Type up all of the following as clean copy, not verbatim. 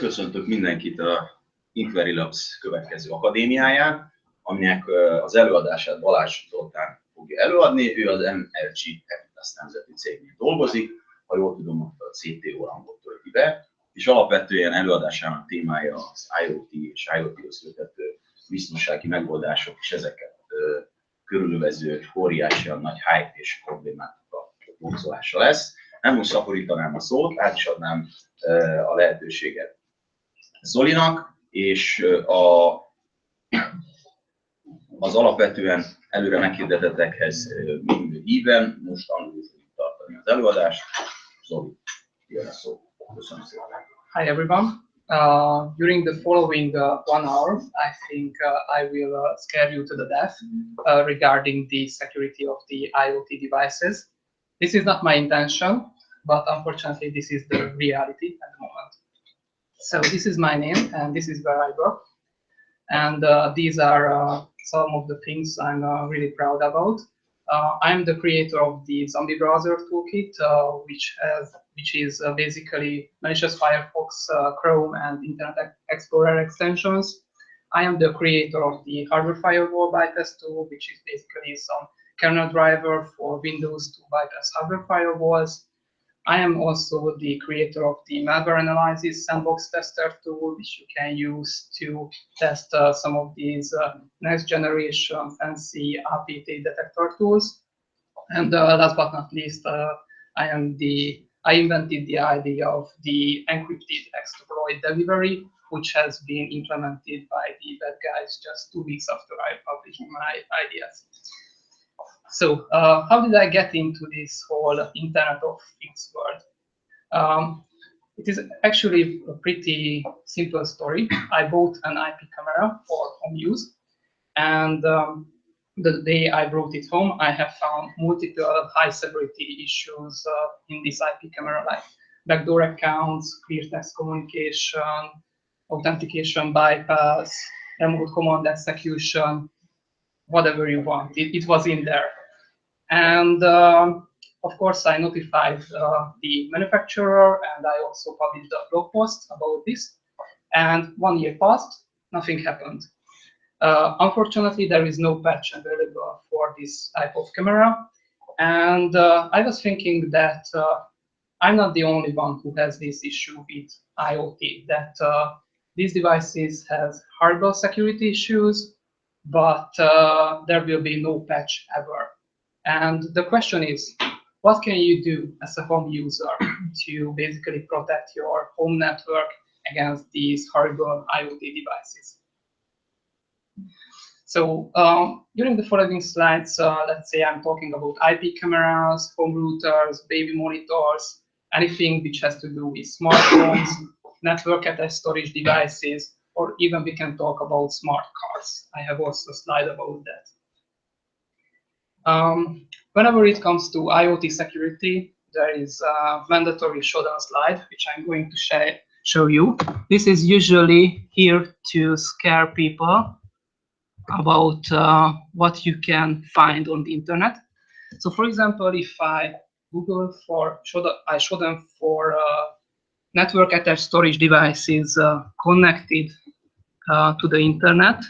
Köszöntök mindenkit a Inquiry Labs következő akadémiáján, aminek az előadását Balázs Zoltán fogja előadni. Ő az MLG Epitas nemzeti cégnél dolgozik, ha jól tudom, a CTO rangot tölti be, és alapvetően előadásának témája az IoT és IoT-hoz köthető biztonsági megoldások, és ezeket körülövező óriásian nagy hype és problémáknak a boncolása lesz. Nem most szaporítanám a szót, át is adnám a lehetőséget Zolinak, és az alapvetően előre meghirdetettekhez mind híven, most angolul fogjuk tartani az előadást. Zoli, jön a szó. Köszönöm szépen. Hi everyone. During the following 1 hour, I think I will scare you to the death regarding the security of the IoT devices. This is not my intention, but unfortunately this is the reality at the moment. So this is my name and this is where I work. And these are some of the things I'm really proud about. I'm the creator of the Zombie Browser Toolkit, which is basically malicious Firefox, Chrome, and Internet Explorer extensions. I am the creator of the hardware firewall bypass tool, which is basically some kernel driver for Windows to bypass hardware firewalls. I am also the creator of the malware analysis sandbox tester tool, which you can use to test some of these next generation fancy APT detector tools. And last but not least, I invented the idea of the encrypted exploit delivery, which has been implemented by the bad guys just 2 weeks after I published my ideas. So how did I get into this whole Internet of Things world? It is actually a pretty simple story. I bought an IP camera for home use, and the day I brought it home, I have found multiple high severity issues in this IP camera, like backdoor accounts, clear text communication, authentication bypass, remote command execution, whatever you want. It was in there. And of course, I notified the manufacturer, and I also published a blog post about this. And 1 year passed, nothing happened. Unfortunately, there is no patch available for this type of camera. And I was thinking that I'm not the only one who has this issue with IoT, that these devices have hardware security issues, but there will be no patch ever. And the question is, what can you do as a home user to basically protect your home network against these horrible IoT devices? So during the following slides, let's say I'm talking about IP cameras, home routers, baby monitors, anything which has to do with smartphones, network attached storage devices, or even we can talk about smart cars. I have also a slide about that. Whenever it comes to IoT security, there is a mandatory showdown slide, which I'm going to show you. This is usually here to scare people about what you can find on the internet. So for example, if I Google I show them for network attached storage devices connected to the internet,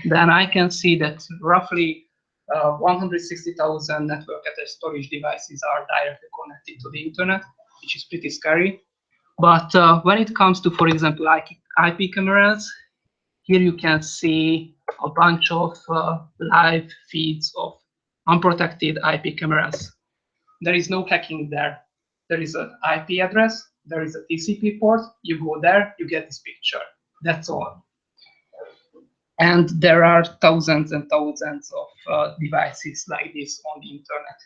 then I can see that roughly 160,000 network attached storage devices are directly connected to the internet, which is pretty scary. But when it comes to, for example, IP cameras, here you can see a bunch of live feeds of unprotected IP cameras. There is no hacking there. There is an IP address, there is a TCP port, you go there, you get this picture. That's all. And there are thousands and thousands of devices like this on the internet.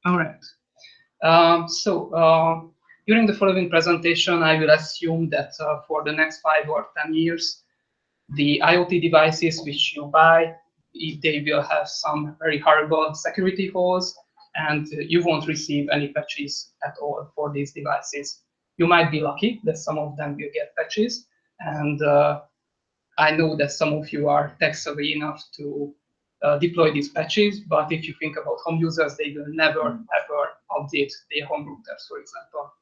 All right. During the following presentation, I will assume that for the next 5 or 10 years, the IoT devices which you buy, they will have some very horrible security holes, and you won't receive any patches at all for these devices. You might be lucky that some of them will get patches, and I know that some of you are tech savvy enough to deploy these patches, but if you think about home users, they will never ever update their home routers, for example.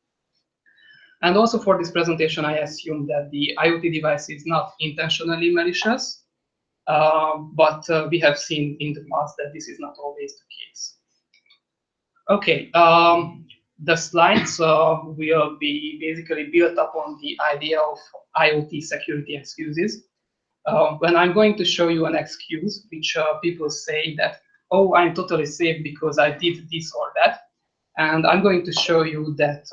And also for this presentation, I assume that the IoT device is not intentionally malicious, but we have seen in the past that this is not always the case. Okay, the slides will be basically built upon the idea of IoT security excuses. When I'm going to show you an excuse, which people say that, oh, I'm totally safe because I did this or that, and I'm going to show you that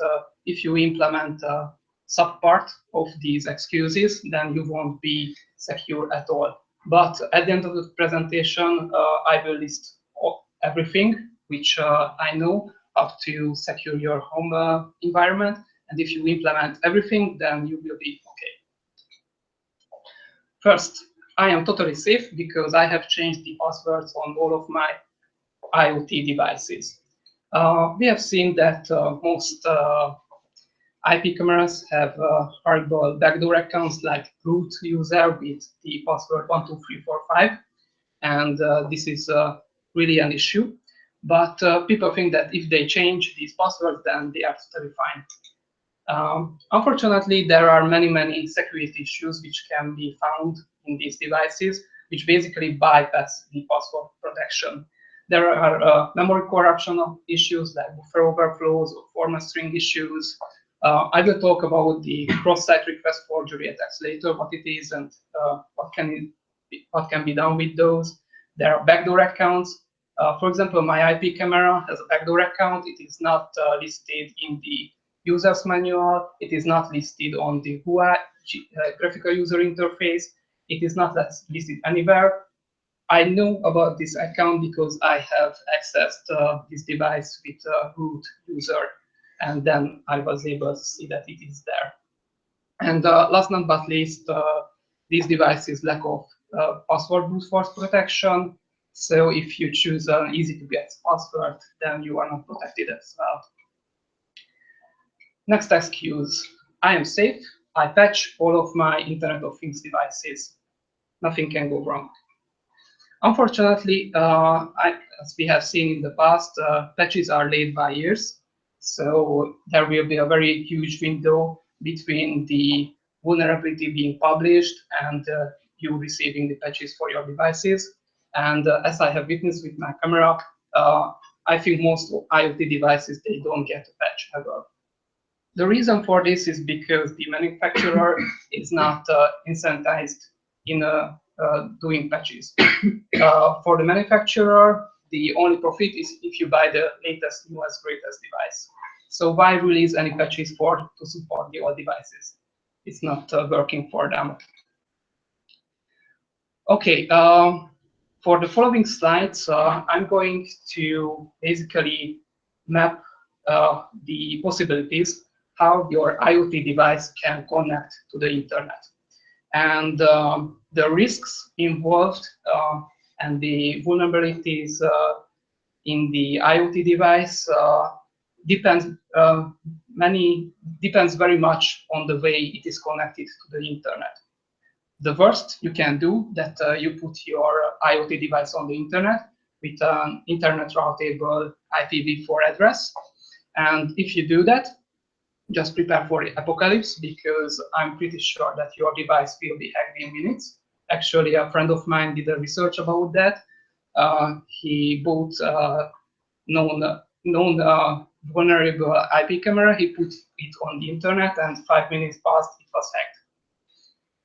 if you implement a subpart of these excuses, then you won't be secure at all. But at the end of the presentation, I will list everything which I know how to secure your home environment. And if you implement everything, then you will be okay. First, I am totally safe because I have changed the passwords on all of my IoT devices. We have seen that most IP cameras have horrible backdoor accounts like root user with the password 12345, and this is really an issue. But people think that if they change these passwords, then they are totally fine. Unfortunately, there are many security issues which can be found in these devices, which basically bypass the password protection. There are memory corruption issues like buffer overflows or format string issues. I will talk about the cross-site request forgery attacks later, what it is and what can be done with those. There are backdoor accounts. For example, my IP camera has a backdoor account. It is not listed in the user's manual. It is not listed on the GUI, graphical user interface. It is not listed anywhere. I know about this account because I have accessed this device with a root user, and then I was able to see that it is there. And last but not least, these devices lack of password brute force protection. So if you choose an easy-to-get password, then you are not protected as well. Next excuse, I am safe. I patch all of my Internet of Things devices. Nothing can go wrong. Unfortunately, as we have seen in the past, patches are late by years. So there will be a very huge window between the vulnerability being published and you receiving the patches for your devices. And as I have witnessed with my camera, I think most IoT devices, they don't get a patch ever. The reason for this is because the manufacturer is not incentivized in doing patches. For the manufacturer, the only profit is if you buy the latest, newest, greatest device. So why release any patches to support the old devices? It's not working for them. Okay, for the following slides, I'm going to basically map the possibilities how your IoT device can connect to the internet. And the risks involved and the vulnerabilities in the IoT device depends very much on the way it is connected to the internet. The worst you can do that you put your IoT device on the internet with an internet routable IPv4 address. And if you do that, just prepare for the apocalypse because I'm pretty sure that your device will be hacked in minutes. Actually, a friend of mine did a research about that. He bought a known vulnerable IP camera. He put it on the internet, and 5 minutes passed, it was hacked.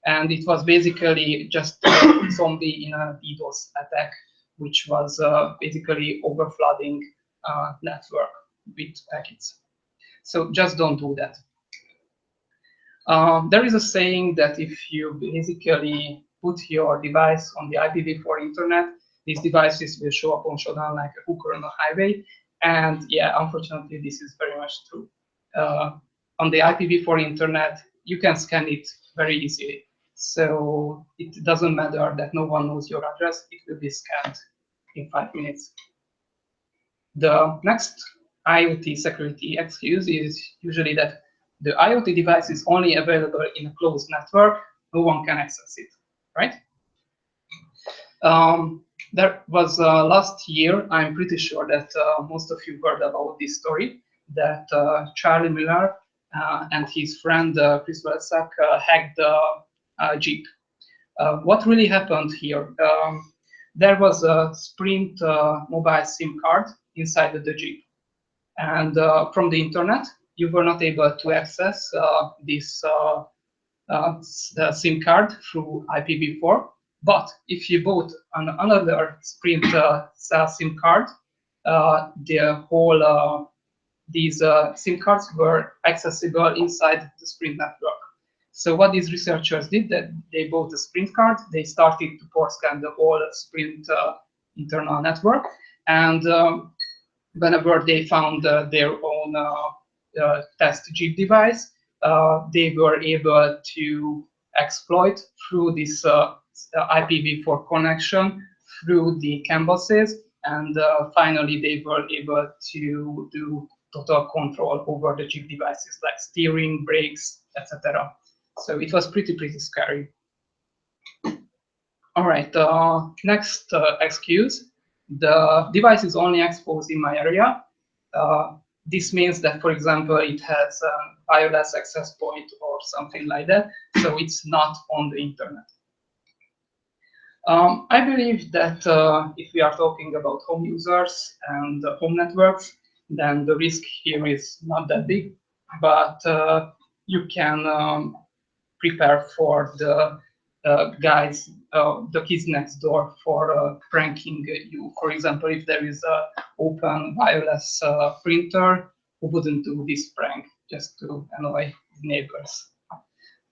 And it was basically just a zombie in a DDoS attack, which was basically overflooding network with packets. So just don't do that. There is a saying that if you basically put your device on the IPv4 internet, these devices will show up on showdown like a hooker on a highway. And yeah, unfortunately, this is very much true. On the IPv4 internet, you can scan it very easily. So it doesn't matter that no one knows your address, it will be scanned in 5 minutes. The next IoT security excuse is usually that the IoT device is only available in a closed network, no one can access it, right? There was last year, I'm pretty sure that most of you heard about this story, that Charlie Miller and his friend Chris Welsack hacked the Jeep. What really happened here? There was a Sprint mobile SIM card inside the Jeep. And from the internet, you were not able to access this SIM card through IPv4. But if you bought another Sprint SIM card, the whole these SIM cards were accessible inside the Sprint network. So what these researchers did, that they bought a Sprint card, they started to port scan the whole Sprint internal network, and whenever they found their own test Jeep device, they were able to exploit through this IPv4 connection through the CAN buses, and finally they were able to do total control over the Jeep devices like steering, brakes, etc. So it was pretty scary. All right, next excuse. The device is only exposed in my area. This means that, for example, it has a wireless access point or something like that, so it's not on the internet. I believe that if we are talking about home users and home networks, then the risk here is not that big, but you can prepare for the guys, the kids next door for pranking you. For example, if there is an open wireless printer, who wouldn't do this prank just to annoy neighbors?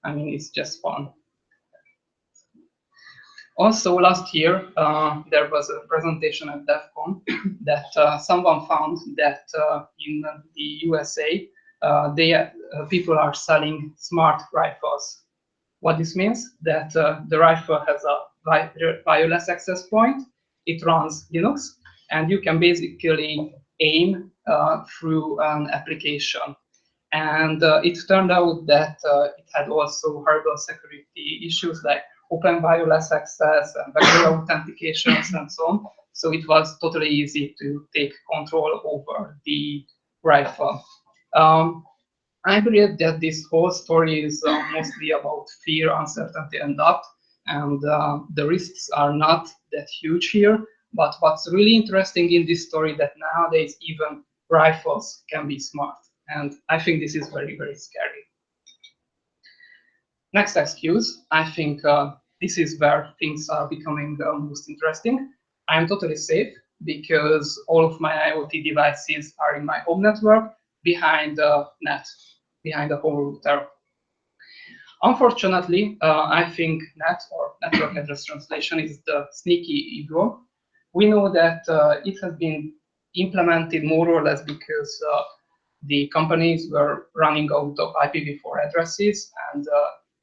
I mean, it's just fun. Also, last year, there was a presentation at DEF CON that someone found that in the USA, people are selling smart rifles. What this means, that the rifle has a wireless access point, it runs Linux, and you can basically aim through an application. And it turned out that it had also horrible security issues like open wireless access and vector authentications and so on. So it was totally easy to take control over the rifle. I believe that this whole story is mostly about fear, uncertainty, and doubt, and the risks are not that huge here. But what's really interesting in this story that nowadays even rifles can be smart, and I think this is very scary. Next excuse, I think this is where things are becoming most interesting. I am totally safe because all of my IoT devices are in my home network behind the net, behind the home router. Unfortunately, I think NAT, or network address translation, is the sneaky evil. We know that it has been implemented more or less because the companies were running out of IPv4 addresses, and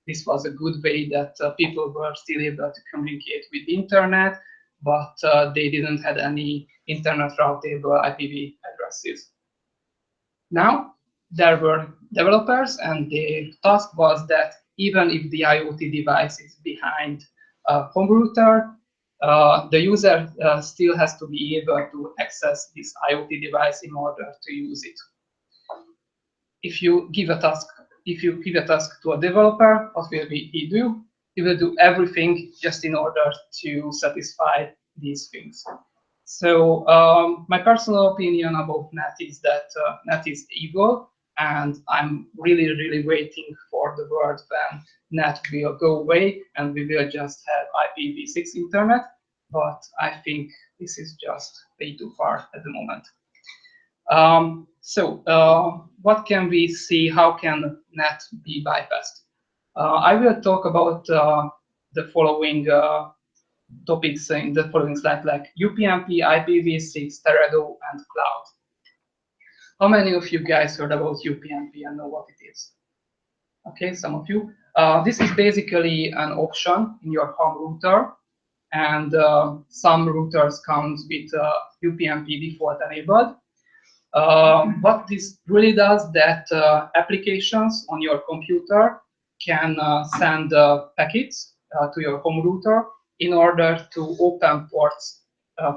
this was a good way that people were still able to communicate with the internet, but they didn't have any internet routable IPv addresses. Now, there were developers, and their task was that even if the IoT device is behind a home router, the user still has to be able to access this IoT device in order to use it. If you give a task to a developer, what will he do? He will do everything just in order to satisfy these things. So my personal opinion about NAT is that NAT is evil, and I'm really waiting for the world when NAT will go away and we will just have IPv6 internet, but I think this is just way too far at the moment. What can we see? How can NAT be bypassed? I will talk about the following topics in the following slide, like UPnP, IPv6, Teredo, and cloud. How many of you guys heard about UPnP and know what it is? Okay, some of you. This is basically an option in your home router, and some routers comes with UPnP default enabled. What this really does, that applications on your computer can send packets to your home router in order to open ports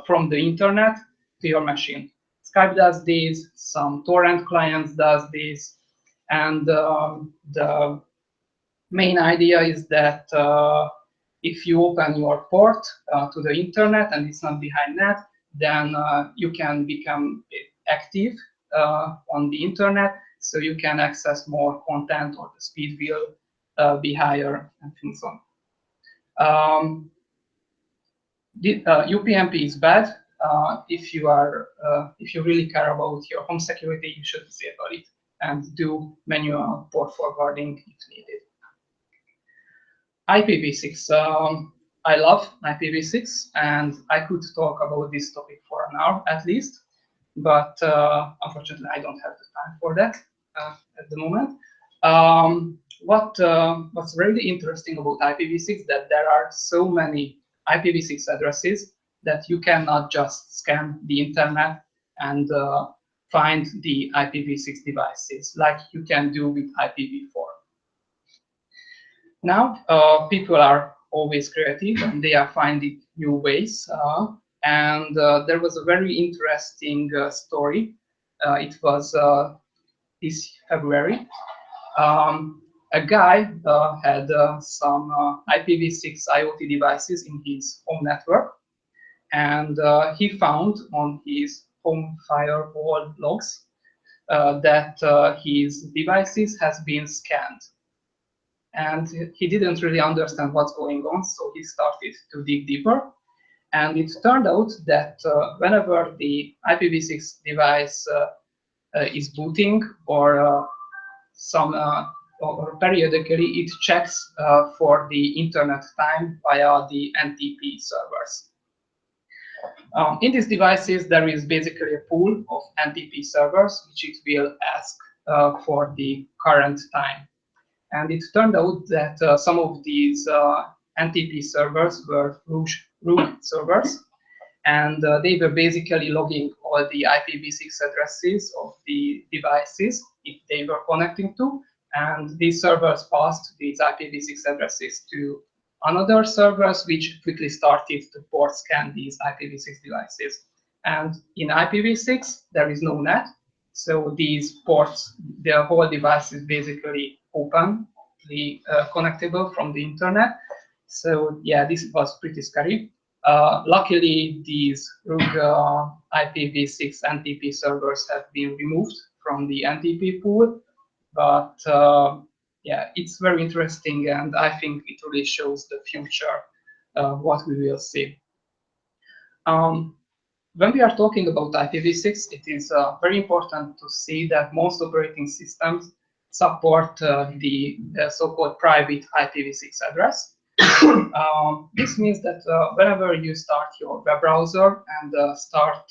from the internet to your machine. Skype does this, some torrent clients does this, and the main idea is that if you open your port to the internet and it's not behind net, then you can become active on the internet, so you can access more content, or the speed will be higher, and things on. UPnP is bad. If you really care about your home security, you should disable it and do manual port forwarding if needed. IPv6. I love IPv6, and I could talk about this topic for an hour at least, but unfortunately I don't have the time for that at the moment. What's really interesting about IPv6 is that there are so many IPv6 addresses that you cannot just scan the internet and find the IPv6 devices like you can do with IPv4. Now, people are always creative and they are finding new ways. And there was a very interesting story. It was this February. A guy had some IPv6 IoT devices in his home network, and he found on his home firewall logs that his devices has been scanned. And he didn't really understand what's going on, so he started to dig deeper. And it turned out that whenever the IPv6 device is booting, or or periodically it checks for the internet time via the NTP servers. In these devices, there is basically a pool of NTP servers, which it will ask for the current time. And it turned out that some of these NTP servers were root servers, and they were basically logging all the IPv6 addresses of the devices if they were connecting to, and these servers passed these IPv6 addresses to another servers, which quickly started to port scan these IPv6 devices. And in IPv6, there is no net, so these ports, the whole device is basically openly connectable from the internet. So yeah, this was pretty scary. Luckily, these rogue IPv6 NTP servers have been removed from the NTP pool, but yeah, it's very interesting, and I think it really shows the future, what we will see. When we are talking about IPv6, it is very important to see that most operating systems support the so-called private IPv6 address. This means that whenever you start your web browser and start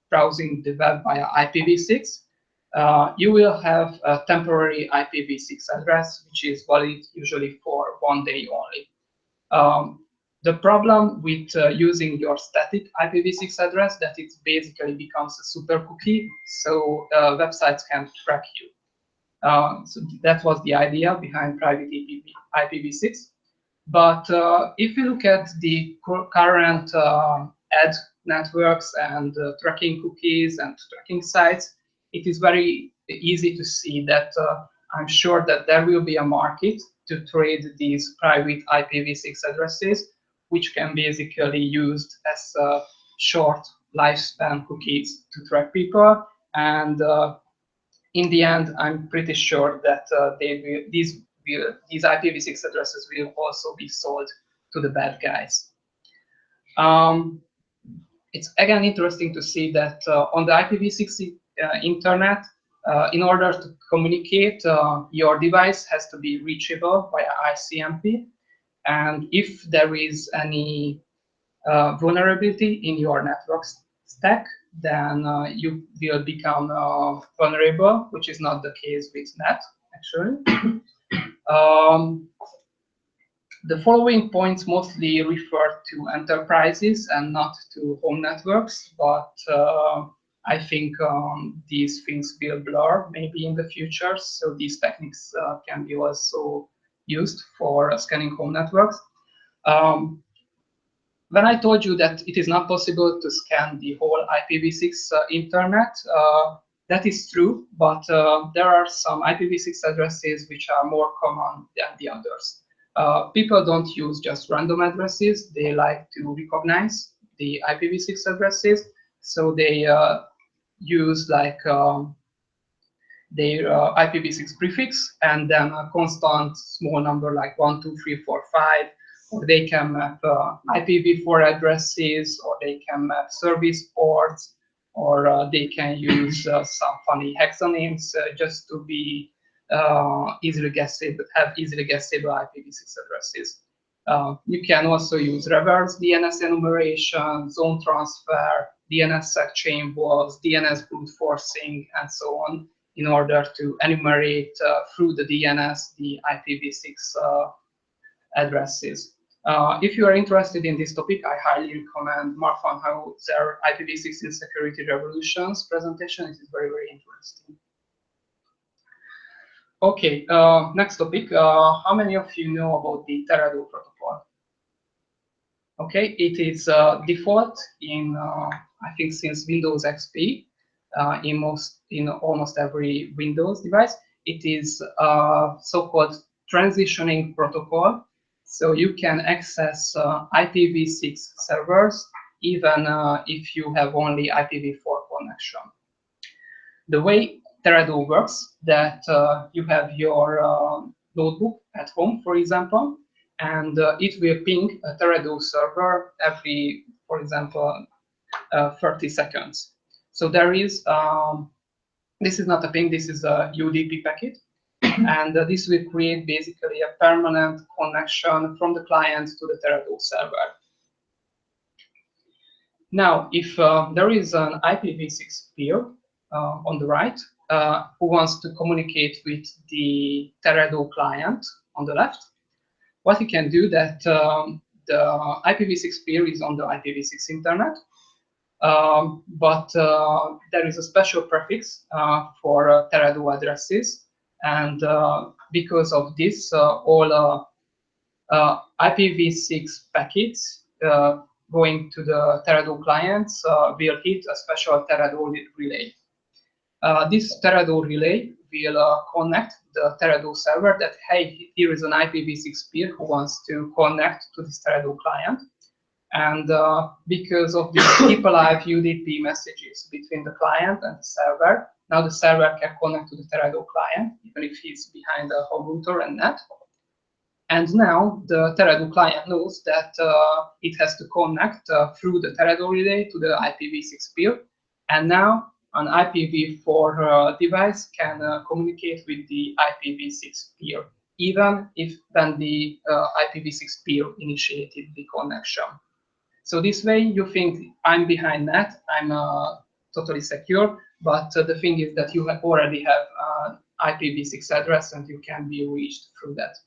browsing the web via IPv6, you will have a temporary IPv6 address, which is valid usually for 1 day only. The problem with using your static IPv6 address that it basically becomes a super cookie, so websites can track you. So that was the idea behind private IPv6. But if you look at the current ad networks and tracking cookies and tracking sites, it is very easy to see that I'm sure that there will be a market to trade these private IPv6 addresses, which can basically used as short lifespan cookies to track people. And in the end, I'm pretty sure that these IPv6 addresses will also be sold to the bad guys. It's again interesting to see that on the IPv6 internet, in order to communicate, your device has to be reachable via ICMP. And if there is any vulnerability in your network stack, then you will become vulnerable, which is not the case with NET, actually. The following points mostly refer to enterprises and not to home networks, but I think these things will blur maybe in the future, so these techniques can be also used for scanning home networks. When I told you that it is not possible to scan the whole IPv6 internet, that is true, but there are some IPv6 addresses which are more common than the others. People don't use just random addresses. They like to recognize the IPv6 addresses, so they use like their IPv6 prefix and then a constant small number like 1, 2, 3, 4, 5, or they can map IPv4 addresses, or they can map service ports, or they can use some funny hexanames just to be easily guessable, have easily guessable IPv6 addresses. You can also use reverse DNS enumeration, zone transfer, DNS sec chain walls, DNS brute forcing, and so on, in order to enumerate through the DNS the IPv6 addresses. If you are interested in this topic, I highly recommend Mark van Houwer's IPv6 in Security Revolutions presentation. It is very, very interesting. Okay, next topic. How many of you know about the Teredo protocol? Okay, it is default in, I think, since Windows XP. In almost every Windows device. It is so-called transitioning protocol. So you can access IPv6 servers even if you have only IPv4 connection. The way Teredo works, that you have your notebook at home, for example, and it will ping a Teredo server every, for example, 30 seconds. So there is, this is not a ping, this is a UDP packet. And this will create basically a permanent connection from the client to the Teredo server. Now, if there is an IPv6 peer on the right who wants to communicate with the Teredo client on the left, what you can do that the IPv6 peer is on the IPv6 internet. But there is a special prefix for Teredo addresses, and because of this, all IPv6 packets going to the Teredo clients will hit a special Teredo relay. This Teredo relay will connect the Teredo server that, hey, here is an IPv6 peer who wants to connect to this Teredo client. And because of the deep-alive UDP messages between the client and the server, now the server can connect to the Teredo client, even if he's behind the home router and net. And now the Teredo client knows that it has to connect through the Teredo relay to the IPv6 peer. And now an IPv4 device can communicate with the IPv6 peer, even if then the IPv6 peer initiated the connection. So this way, you think I'm behind net, I'm totally secure, but the thing is that you already have an IPv6 address and you can be reached through that.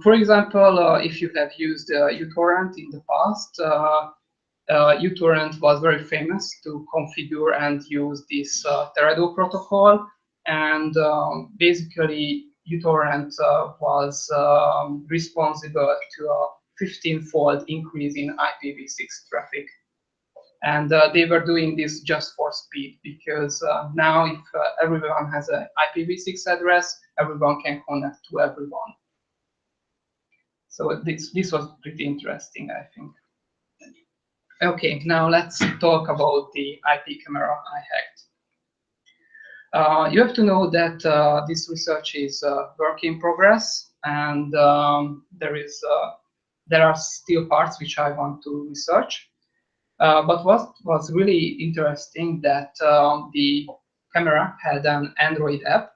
For example, if you have used uTorrent in the past, uTorrent was very famous to configure and use this Teredo protocol, and basically uTorrent was responsible to a 15-fold increase in IPv6 traffic. And they were doing this just for speed, because now if everyone has an IPv6 address, everyone can connect to everyone. So this was pretty interesting, I think. Okay, now let's talk about the IP camera I hacked. You have to know that this research is work in progress, and there are still parts which I want to research. But what was really interesting that the camera had an Android app,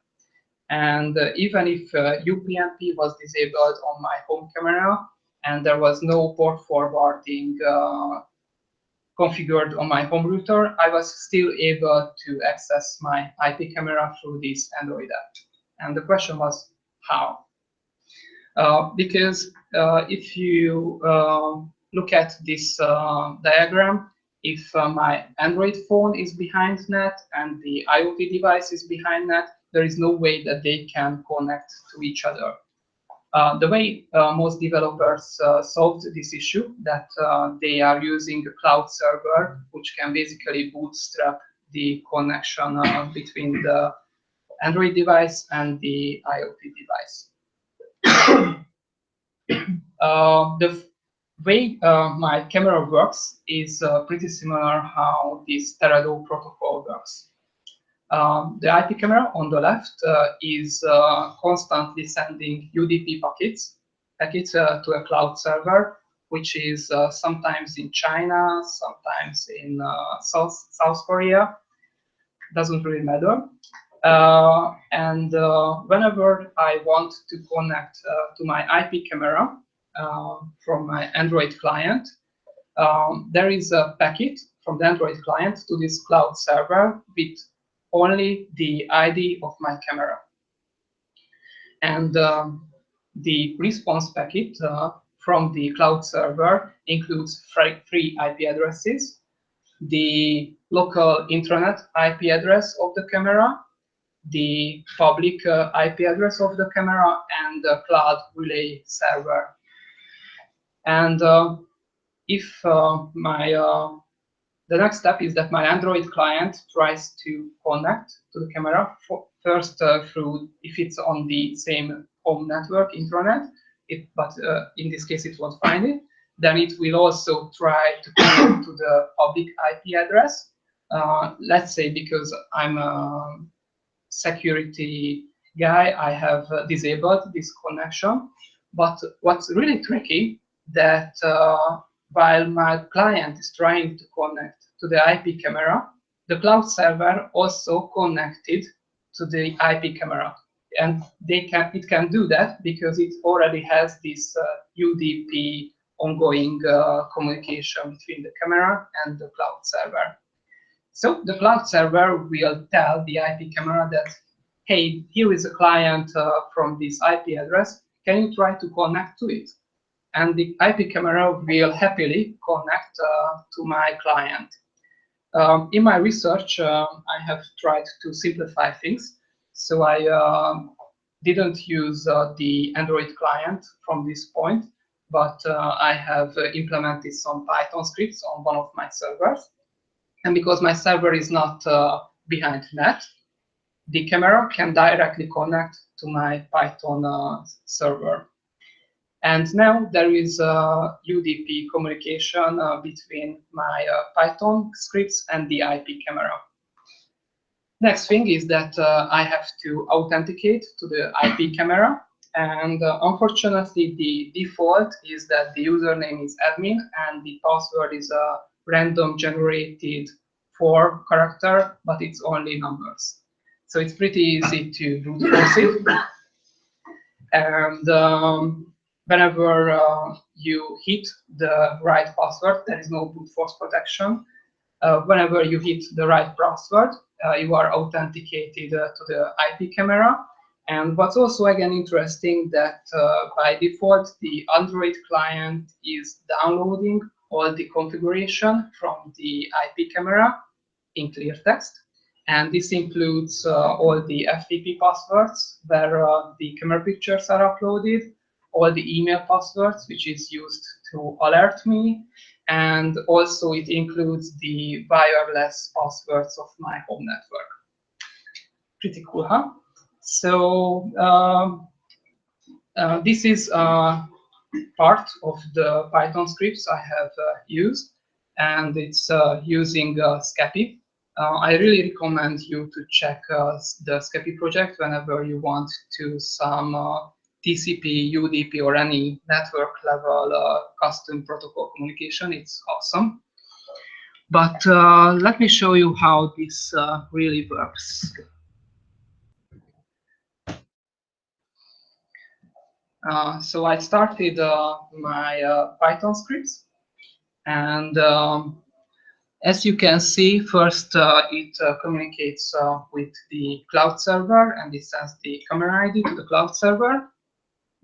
and even if upnp was disabled on my home camera and there was no port forwarding configured on my home router, I was still able to access my IP camera through this Android app. And the question was, how? Because if you look at this diagram, if my Android phone is behind net and the IoT device is behind net, there is no way that they can connect to each other. The way most developers solved this issue, that they are using a cloud server, which can basically bootstrap the connection between the Android device and the IoT device. The way my camera works is pretty similar how this Teredo protocol works. The IP camera on the left is constantly sending UDP packets to a cloud server, which is sometimes in China, sometimes in South Korea. Doesn't really matter. And whenever I want to connect to my IP camera from my Android client, there is a packet from the Android client to this cloud server with only the ID of my camera. And the response packet from the cloud server includes three IP addresses: the local intranet IP address of the camera, the public IP address of the camera, and the cloud relay server. And if the next step is that my Android client tries to connect to the camera first through, if it's on the same home network, intranet, but in this case it won't find it, then it will also try to connect to the public IP address. Let's say because I'm a security guy, I have disabled this connection. But what's really tricky, that while my client is trying to connect to the IP camera, the cloud server also connected to the IP camera. And it can do that because it already has this UDP ongoing communication between the camera and the cloud server. So the cloud server will tell the IP camera that, hey, here is a client from this IP address. Can you try to connect to it? And the IP camera will happily connect to my client. In my research, I have tried to simplify things. So I didn't use the Android client from this point, but I have implemented some Python scripts on one of my servers. And because my server is not behind net, the camera can directly connect to my Python server. And now there is a UDP communication between my Python scripts and the IP camera. Next thing is that I have to authenticate to the IP camera. And unfortunately, the default is that the username is admin and the password is a random generated 4-character, but it's only numbers. So it's pretty easy to brute force it. And whenever you hit the right password, there is no brute force protection. Whenever you hit the right password, you are authenticated to the IP camera. And what's also again interesting, that by default, the Android client is downloading all the configuration from the IP camera in clear text. And this includes all the FTP passwords where the camera pictures are uploaded, all the email passwords, which is used to alert me, and also it includes the wireless passwords of my home network. Pretty cool, huh? So this is part of the Python scripts I have used, and it's using Scapy. I really recommend you to check the Scapy project whenever you want to some TCP, UDP, or any network level custom protocol communication. It's awesome. But let me show you how this really works. So I started my Python scripts, and as you can see, first it communicates with the cloud server, and it sends the camera ID to the cloud server.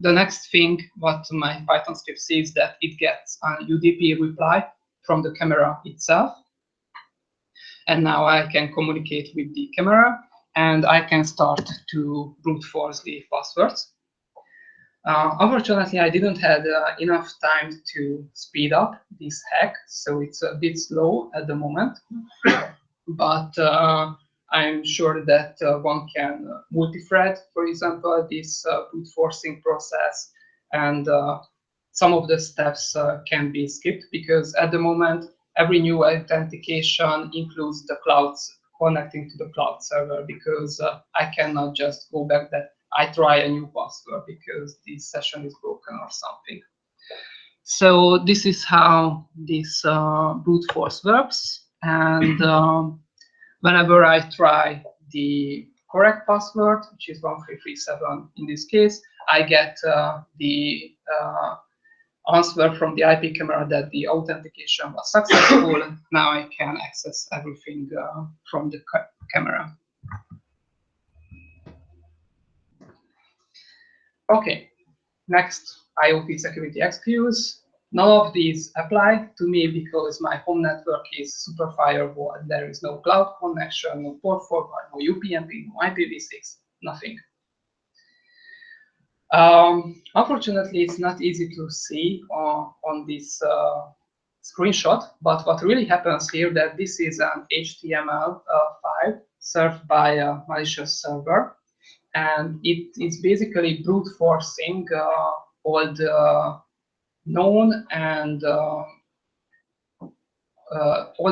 The next thing what my Python script sees, that it gets a UDP reply from the camera itself. And now I can communicate with the camera, and I can start to brute force the passwords. Unfortunately, I didn't have enough time to speed up this hack, so it's a bit slow at the moment. But I'm sure that one can multi-thread, for example, this brute forcing process, and some of the steps can be skipped because at the moment every new authentication includes the clouds connecting to the cloud server, because I cannot just go back that I try a new password because this session is broken or something. So this is how this brute force works, and whenever I try the correct password, which is 1337 in this case, I get the answer from the IP camera that the authentication was successful. Now I can access everything from the camera. Okay, next, IoT security excuse. None of these apply to me because my home network is super firewall. There is no cloud connection, no port forward, no UPnP, no IPv6, nothing. Unfortunately, it's not easy to see on this screenshot, but what really happens here that this is an HTML file served by a malicious server, and it is basically brute forcing all the known and all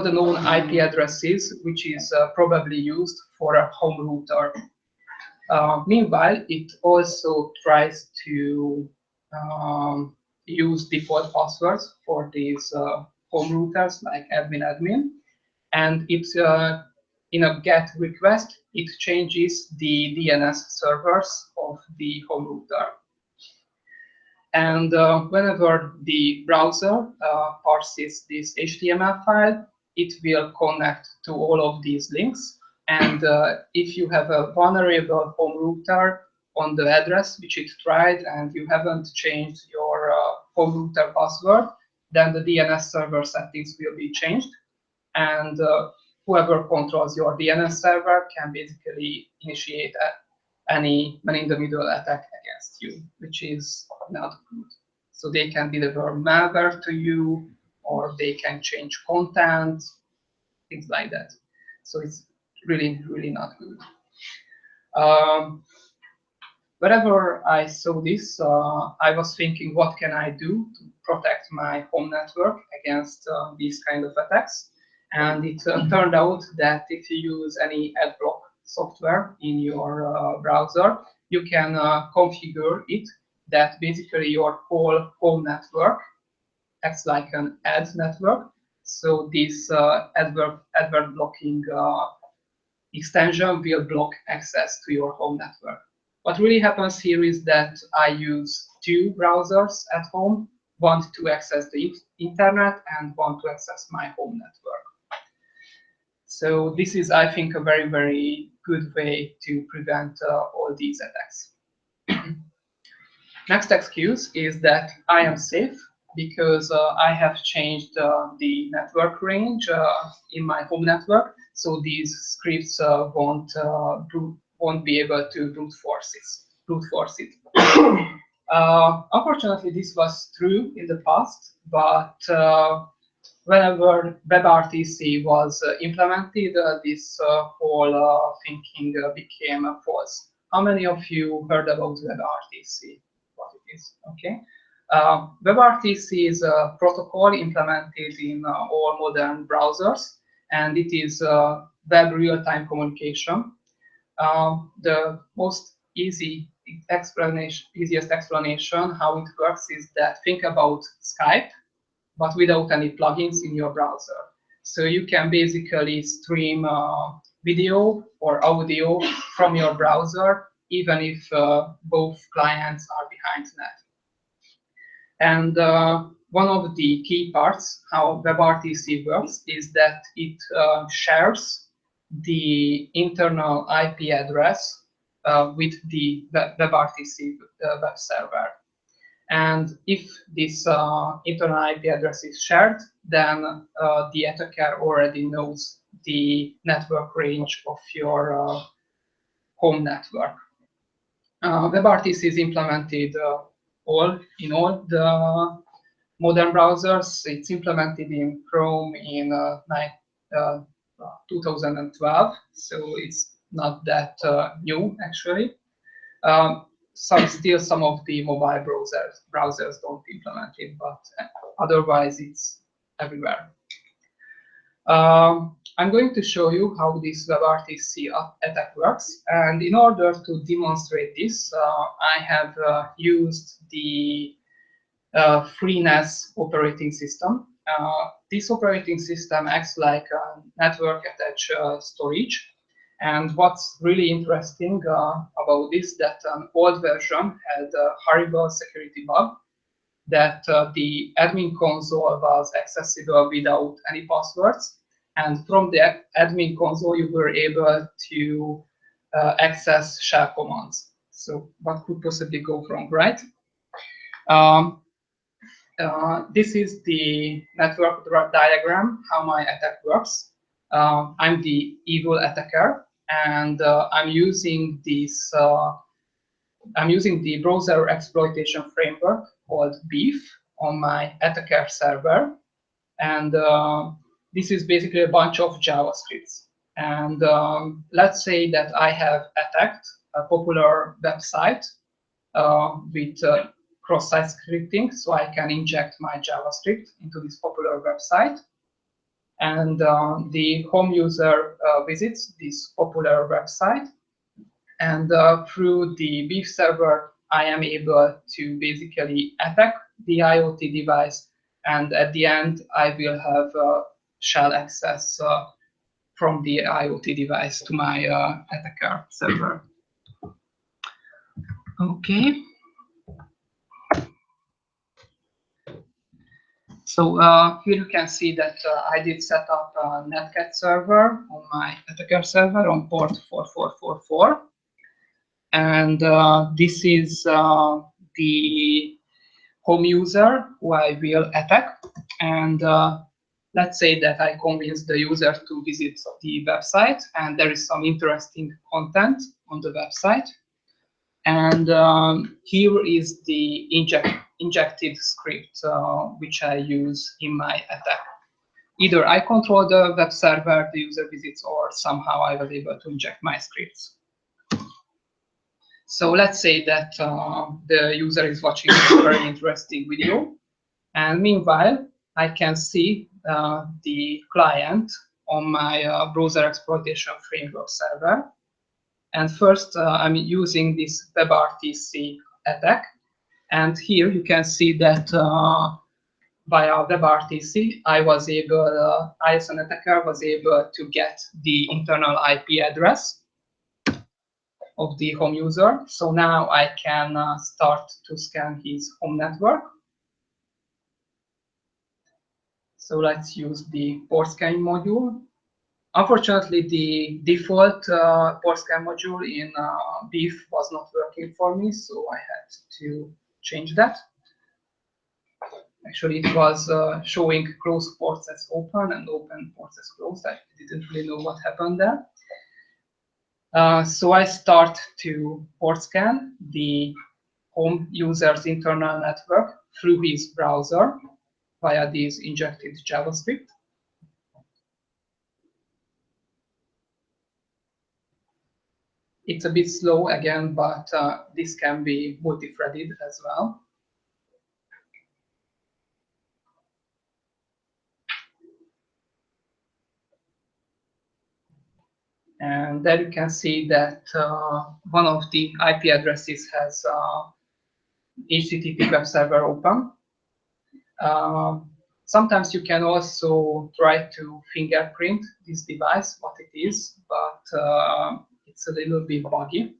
the known IP addresses, which is probably used for a home router. Meanwhile, it also tries to use default passwords for these home routers like admin, and it in a GET request, it changes the DNS servers of the home router. And whenever the browser parses this HTML file, it will connect to all of these links. And if you have a vulnerable home router on the address which it tried and you haven't changed your home router password, then the DNS server settings will be changed. And whoever controls your DNS server can basically initiate any man-in-the-middle attack against you, which is not good. So they can deliver malware to you, or they can change content, things like that. So it's really, really not good. Whenever I saw this, I was thinking, what can I do to protect my home network against these kind of attacks? And it turned out that if you use any adblock software in your browser, you can configure it that basically your whole home network acts like an ad network. So this advert blocking extension will block access to your home network. What really happens here is that I use two browsers at home, one to access the internet and one to access my home network. So this is, I think, a very, very good way to prevent all these attacks. Next excuse is that I am safe because I have changed the network range in my home network, so these scripts won't be able to brute force it. Unfortunately, this was true in the past, but whenever WebRTC was implemented, this whole thinking became false. How many of you heard about WebRTC? What it is? Okay. WebRTC is a protocol implemented in all modern browsers, and it is web real-time communication. The most easiest explanation how it works is that think about Skype, but without any plugins in your browser. So you can basically stream video or audio from your browser, even if both clients are behind net. And one of the key parts how WebRTC works is that it shares the internal IP address with the WebRTC web server. And if this internal IP address is shared, then the attacker already knows the network range of your home network. WebRTC is implemented in all the modern browsers. It's implemented in Chrome in 2012, so it's not that new actually. Still some of the mobile browsers don't implement it, but otherwise it's everywhere. I'm going to show you how this WebRTC attack works, and in order to demonstrate this, I have used the FreeNAS operating system. This operating system acts like a network-attached storage. And what's really interesting about this, that an old version had a horrible security bug that the admin console was accessible without any passwords. And from the admin console, you were able to access shell commands. So what could possibly go wrong, right? This is the network diagram, how my attack works. I'm the evil attacker, and I'm using this. I'm using the browser exploitation framework called Beef on my attacker server, and this is basically a bunch of JavaScripts. And let's say that I have attacked a popular website with cross-site scripting, so I can inject my JavaScript into this popular website. And the home user visits this popular website. And through the Beef server, I am able to basically attack the IoT device. And at the end, I will have shell access from the IoT device to my attacker server. Okay. So here you can see that I did set up a Netcat server on my attacker server on port 4444. And this is the home user who I will attack. And let's say that I convince the user to visit the website, and there is some interesting content on the website. And here is the injected script which I use in my attack. Either I control the web server, the user visits, or somehow I was able to inject my scripts. So let's say that the user is watching a very interesting video, and meanwhile I can see the client on my browser exploitation framework server. And first, I'm using this WebRTC attack. And here you can see that via WebRTC, I as an attacker, was able to get the internal IP address of the home user. So now I can start to scan his home network. So let's use the port scanning module. Unfortunately, the default port scan module in Beef was not working for me, so I had to change that. Actually, it was showing closed ports as open and open ports as closed. I didn't really know what happened there. So I start to port scan the home user's internal network through his browser via this injected JavaScript. It's a bit slow again, but this can be multi-threaded as well. And there you can see that one of the IP addresses has HTTP web server open. Sometimes you can also try to fingerprint this device, what it is, but it's a little bit buggy.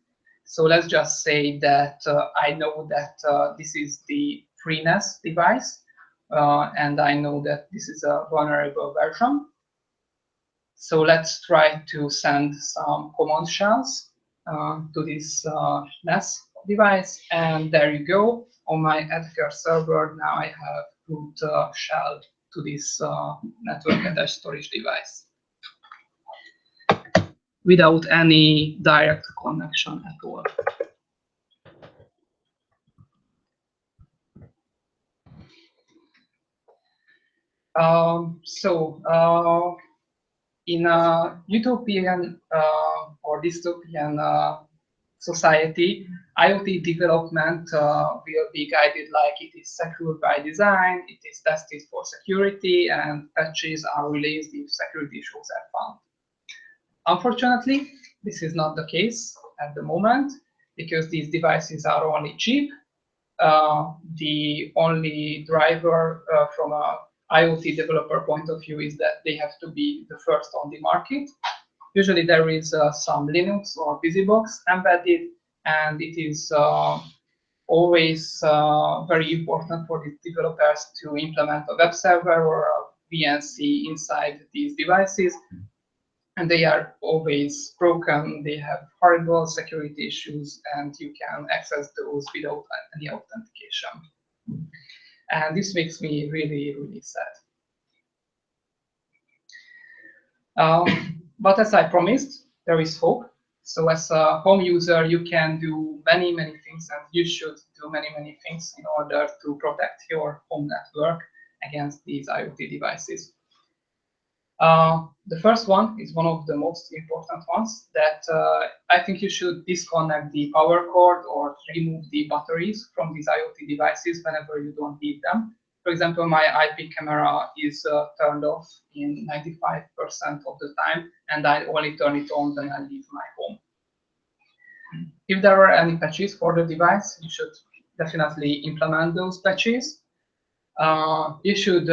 So let's just say that I know that this is the FreeNAS device, and I know that this is a vulnerable version. So let's try to send some command shells to this NAS device, and there you go. On my attacker server, now I have put a shell to this network attached storage device without any direct connection at all. In a utopian or dystopian society, IoT development will be guided like it is secure by design, it is tested for security, and patches are released if security issues are found. Unfortunately, this is not the case at the moment because these devices are only cheap. The only driver from a IoT developer point of view is that they have to be the first on the market. Usually there is some Linux or BusyBox embedded, and it is always very important for the developers to implement a web server or a VNC inside these devices. And they are always broken, they have horrible security issues, and you can access those without any authentication. And this makes me really, really sad. But as I promised, there is hope. So as a home user, you can do many, many things, and you should do many, many things in order to protect your home network against these IoT devices. The first one is one of the most important ones that I think you should disconnect the power cord or remove the batteries from these IoT devices whenever you don't need them. For example, my IP camera is turned off in 95% of the time, and I only turn it on when I leave my home. If there are any patches for the device, you should definitely implement those patches. You should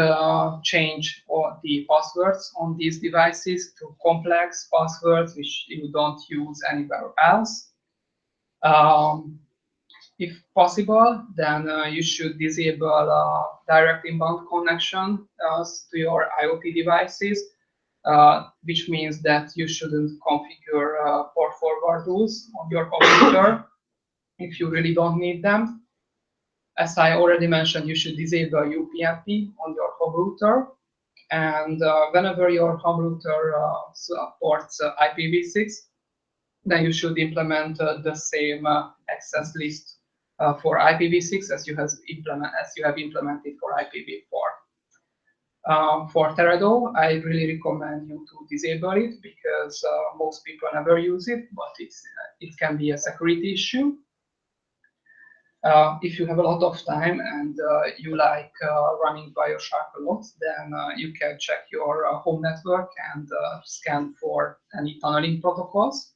change all the passwords on these devices to complex passwords which you don't use anywhere else. If possible, then you should disable direct inbound connection to your IoT devices, which means that you shouldn't configure port forward rules on your computer if you really don't need them. As I already mentioned, you should disable upnp on your home router. And whenever your home router supports IPv6, then you should implement the same access list for IPv6 as you have implemented for IPv4. For Teredo, I really recommend you to disable it because most people never use it, but it can be a security issue. If you have a lot of time and you like running Wireshark a lot, then you can check your home network and scan for any tunneling protocols.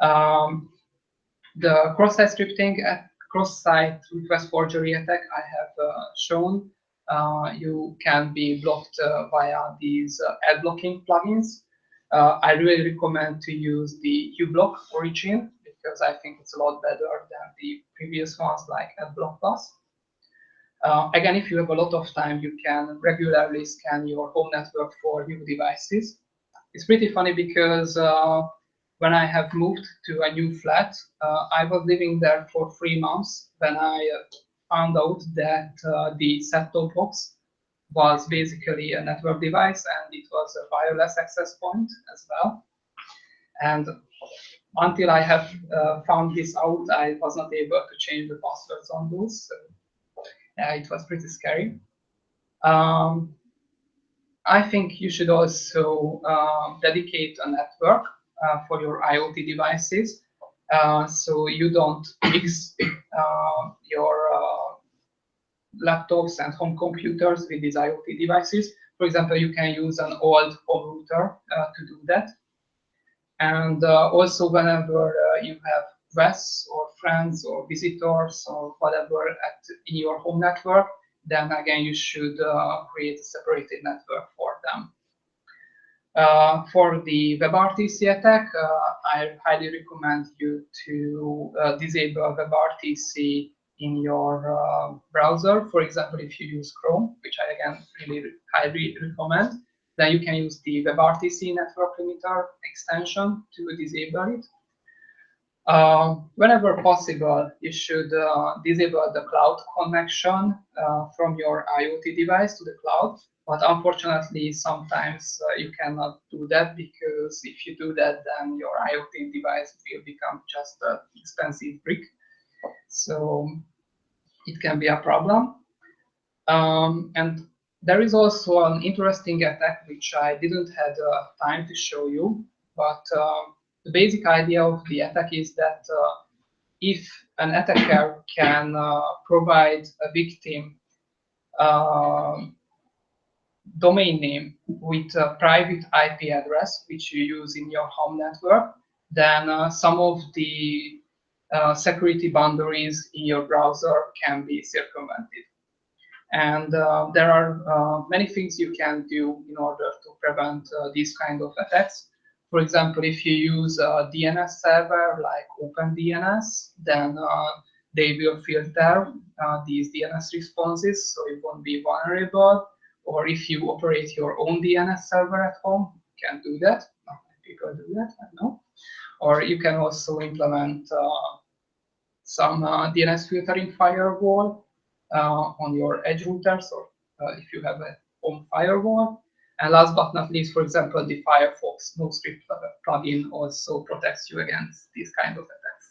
The cross-site scripting, cross-site request forgery attack I have shown, you can be blocked via these ad blocking plugins. I really recommend to use the uBlock Origin because I think it's a lot better than the previous ones like AdBlock Plus. Again, if you have a lot of time, you can regularly scan your home network for new devices. It's pretty funny because when I have moved to a new flat, I was living there for 3 months when I found out that the set-top box was basically a network device and it was a wireless access point as well. And until I have found this out, I was not able to change the passwords on those. So, it was pretty scary. I think you should also dedicate a network for your IoT devices, so you don't mix your laptops and home computers with these IoT devices. For example, you can use an old home router to do that. And also, whenever you have guests or friends or visitors or whatever in your home network, then again you should create a separated network for them. For the WebRTC attack, I highly recommend you to disable WebRTC in your browser. For example, if you use Chrome, which I again really highly recommend, then you can use the WebRTC network limiter extension to disable it. Whenever possible, you should disable the cloud connection from your IoT device to the cloud. But unfortunately, sometimes you cannot do that because if you do that, then your IoT device will become just an expensive brick. So it can be a problem. And There is also an interesting attack which I didn't have time to show you, but the basic idea of the attack is that if an attacker can provide a victim domain name with a private IP address which you use in your home network, then some of the security boundaries in your browser can be circumvented. And there are many things you can do in order to prevent these kind of attacks. For example, if you use a DNS server like OpenDNS, then they will filter these DNS responses, so it won't be vulnerable. Or if you operate your own DNS server at home, you can do that. Not many people do that, I know. Or you can also implement some DNS filtering firewall on your edge routers, or if you have a home firewall. And last but not least, for example, the Firefox NoScript plugin also protects you against these kind of attacks.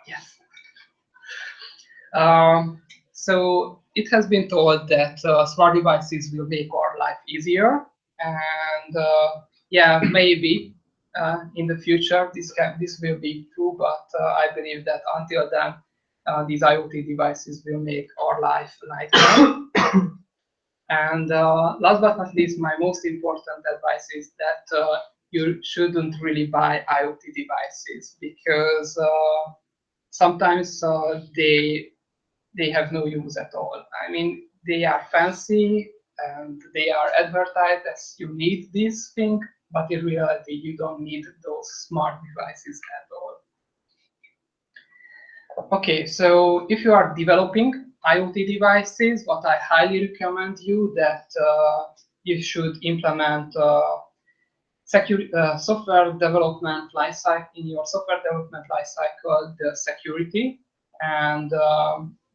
Yes. So it has been told that smart devices will make our life easier, and yeah, maybe in the future this will be true, but I believe that until then these IoT devices will make our life lighter. And last but not least, my most important advice is that you shouldn't really buy IoT devices, because sometimes they have no use at all. I mean, they are fancy and they are advertised as you need this thing, but in reality, you don't need those smart devices at all. Okay, so if you are developing IoT devices, what I highly recommend you that you should implement software development lifecycle in your software development lifecycle, the security. And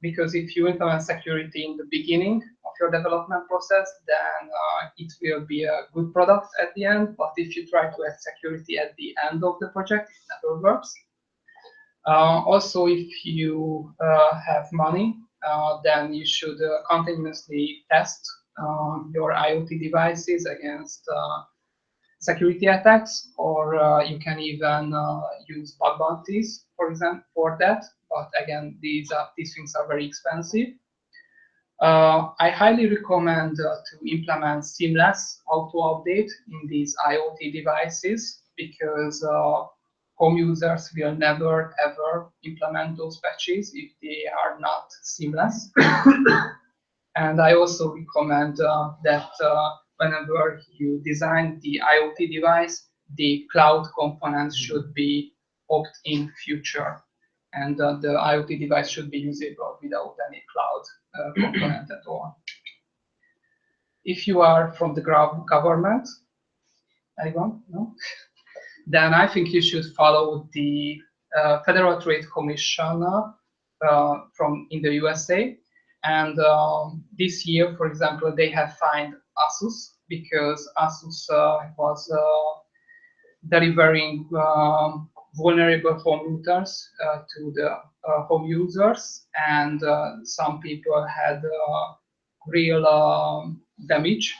because if you implement security in the beginning of your development process, then it will be a good product at the end. But if you try to add security at the end of the project, it never works. Also, if you have money, then you should continuously test your IoT devices against security attacks, or you can even use bug bounties, for example, for that. But again, these things are very expensive. I highly recommend to implement seamless auto update in these IoT devices, because home users will never ever implement those patches if they are not seamless. And I also recommend that whenever you design the IoT device, the cloud components should be opt-in feature, and the IoT device should be usable without any cloud component at all. If you are from the government, anyone? No? Then I think you should follow the Federal Trade Commission from in the USA. And this year, for example, they have fined Asus because Asus was delivering vulnerable home routers to the home users, and some people had real damage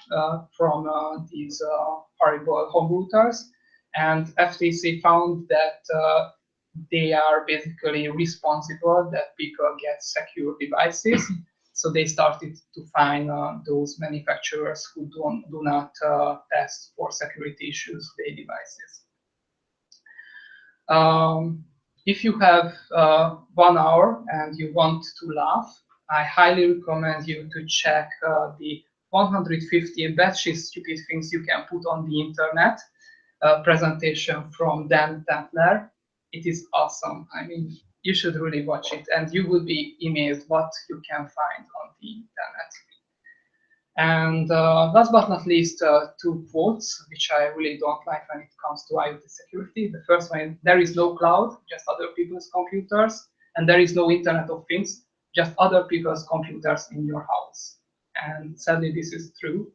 from these horrible home routers. And FTC found that they are basically responsible that people get secure devices. So they started to find those manufacturers who do not test for security issues with their devices. If you have 1 hour and you want to laugh, I highly recommend you to check the 150 batshit stupid things you can put on the internet presentation from Dan Tantler. It is awesome. I mean, you should really watch it, and you will be amazed what you can find on the internet. And last but not least, 2 quotes, which I really don't like when it comes to IoT security. The first one, there is no cloud, just other people's computers, and there is no Internet of Things, just other people's computers in your house. And sadly, this is true.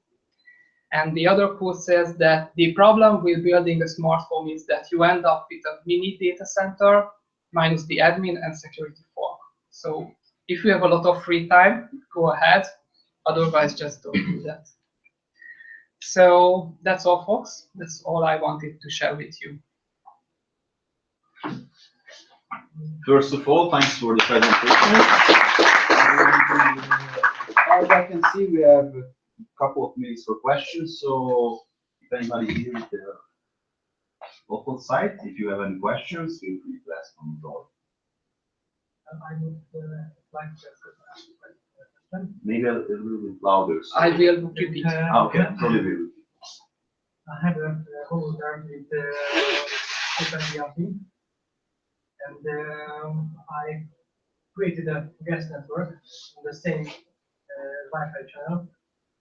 And the other quote says that the problem with building a smart home is that you end up with a mini data center minus the admin and security fork. So if you have a lot of free time, go ahead, Otherwise, just don't do that. So that's all, folks. That's all I wanted to share with you. First of all, thanks for the presentation. As I can see, we have a couple of minutes for questions. So if anybody here with the local site, if you have any questions, feel free to ask on the door. I would like to ask a question. Maybe a little bit louder. So. I will repeat. Okay, totally will. I had a whole term with OpenVRT, and I created a guest network on the same Wi-Fi channel,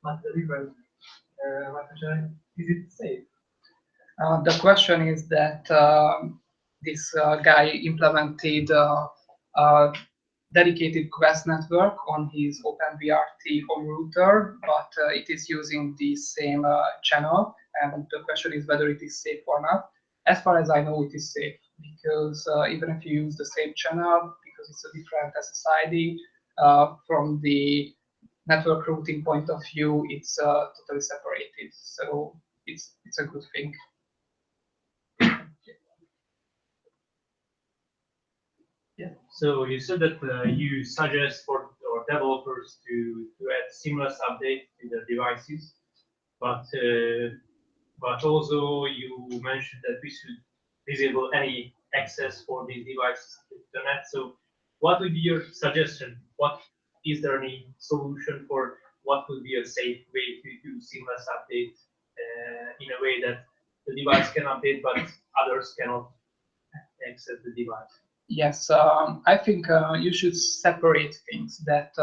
but the different Wi-Fi channel. Is it safe? The question is that this guy implemented a dedicated Quest network on his OpenVRT home router, but it is using the same channel, and the question is whether it is safe or not. As far as I know, it is safe, because even if you use the same channel, because it's a different SSID, from the network routing point of view, it's totally separated, so it's a good thing. Yeah. So you said that you suggest for our developers to add seamless update to their devices, but also you mentioned that we should disable any access for these devices to the internet. So what would be your suggestion? What is there any solution for what would be a safe way to do seamless update in a way that the device can update but others cannot access the device? Yes, I think you should separate things, that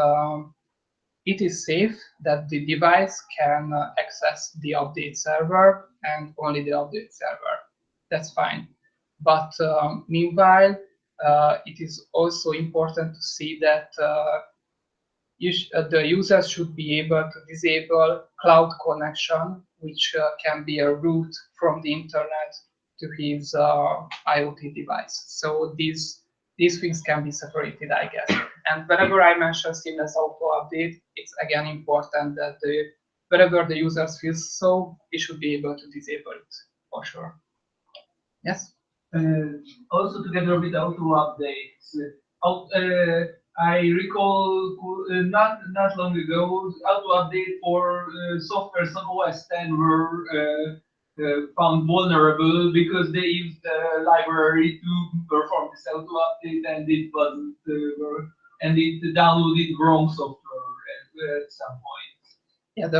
it is safe that the device can access the update server and only the update server. That's fine. But meanwhile, it is also important to see that the users should be able to disable cloud connection, which can be a route from the internet to his IoT device. So these things can be separated, I guess. And whenever I mention seamless auto update, it's again important that wherever the user feels so, he should be able to disable it for sure. Yes. Also, together with auto updates, I recall not long ago, auto update for software on OS 10 were found vulnerable because they used the library to perform this auto update, and it wasn't work, and it downloaded wrong software at some point. Yeah.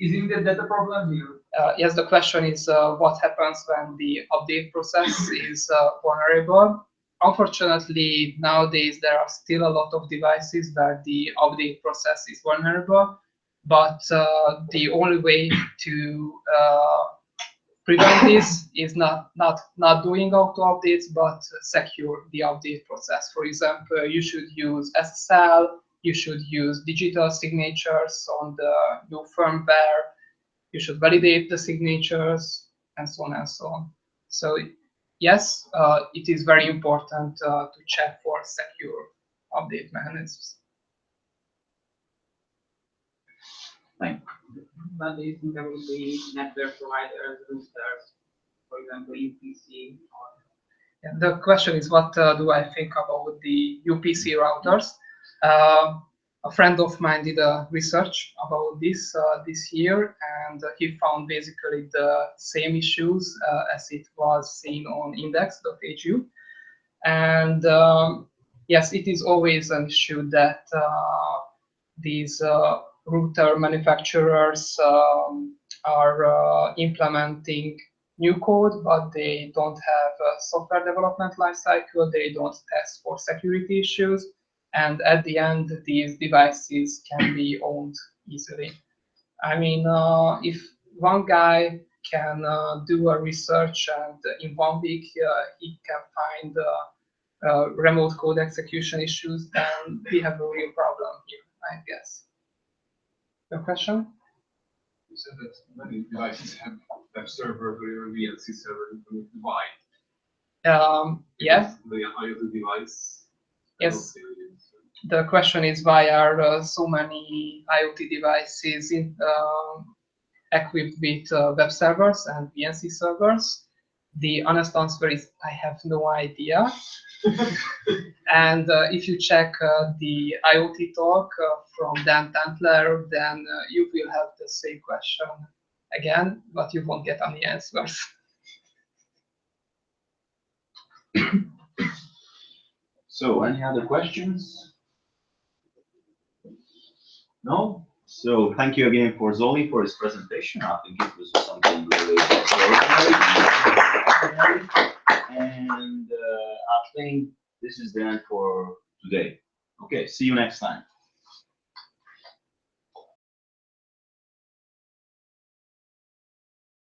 Isn't that a problem here? Yes, the question is what happens when the update process is vulnerable. Unfortunately, nowadays there are still a lot of devices where the update process is vulnerable, but the only way to prevent this is not doing auto updates, but secure the update process. For example, you should use SSL, you should use digital signatures on the new firmware, you should validate the signatures, and so on and so on. So yes, it is very important to check for secure update mechanisms. Thank you. But do you think there will be network providers, routers, for example, UPC? Yeah, the question is, what do I think about the UPC routers? A friend of mine did a research about this this year, and he found basically the same issues as it was seen on index.hu. And yes, it is always an issue that these router manufacturers are implementing new code, but they don't have a software development lifecycle. They don't test for security issues. And at the end, these devices can be owned easily. I mean, if one guy can do a research and in 1 week he can find remote code execution issues, then we have a real problem here, I guess. Your question? You said that many devices have web server or VLC server implemented. Why? Yes. The IoT device. Yes. The question is, why are so many IoT devices equipped with web servers and VNC servers? The honest answer is I have no idea. And if you check the IoT talk from Dan Tantler, then you will have the same question again, but you won't get any answers. So, any other questions? No? So, thank you again for Zoli for his presentation. I think it was something really extraordinary. And I think this is the end for today. Okay, see you next time.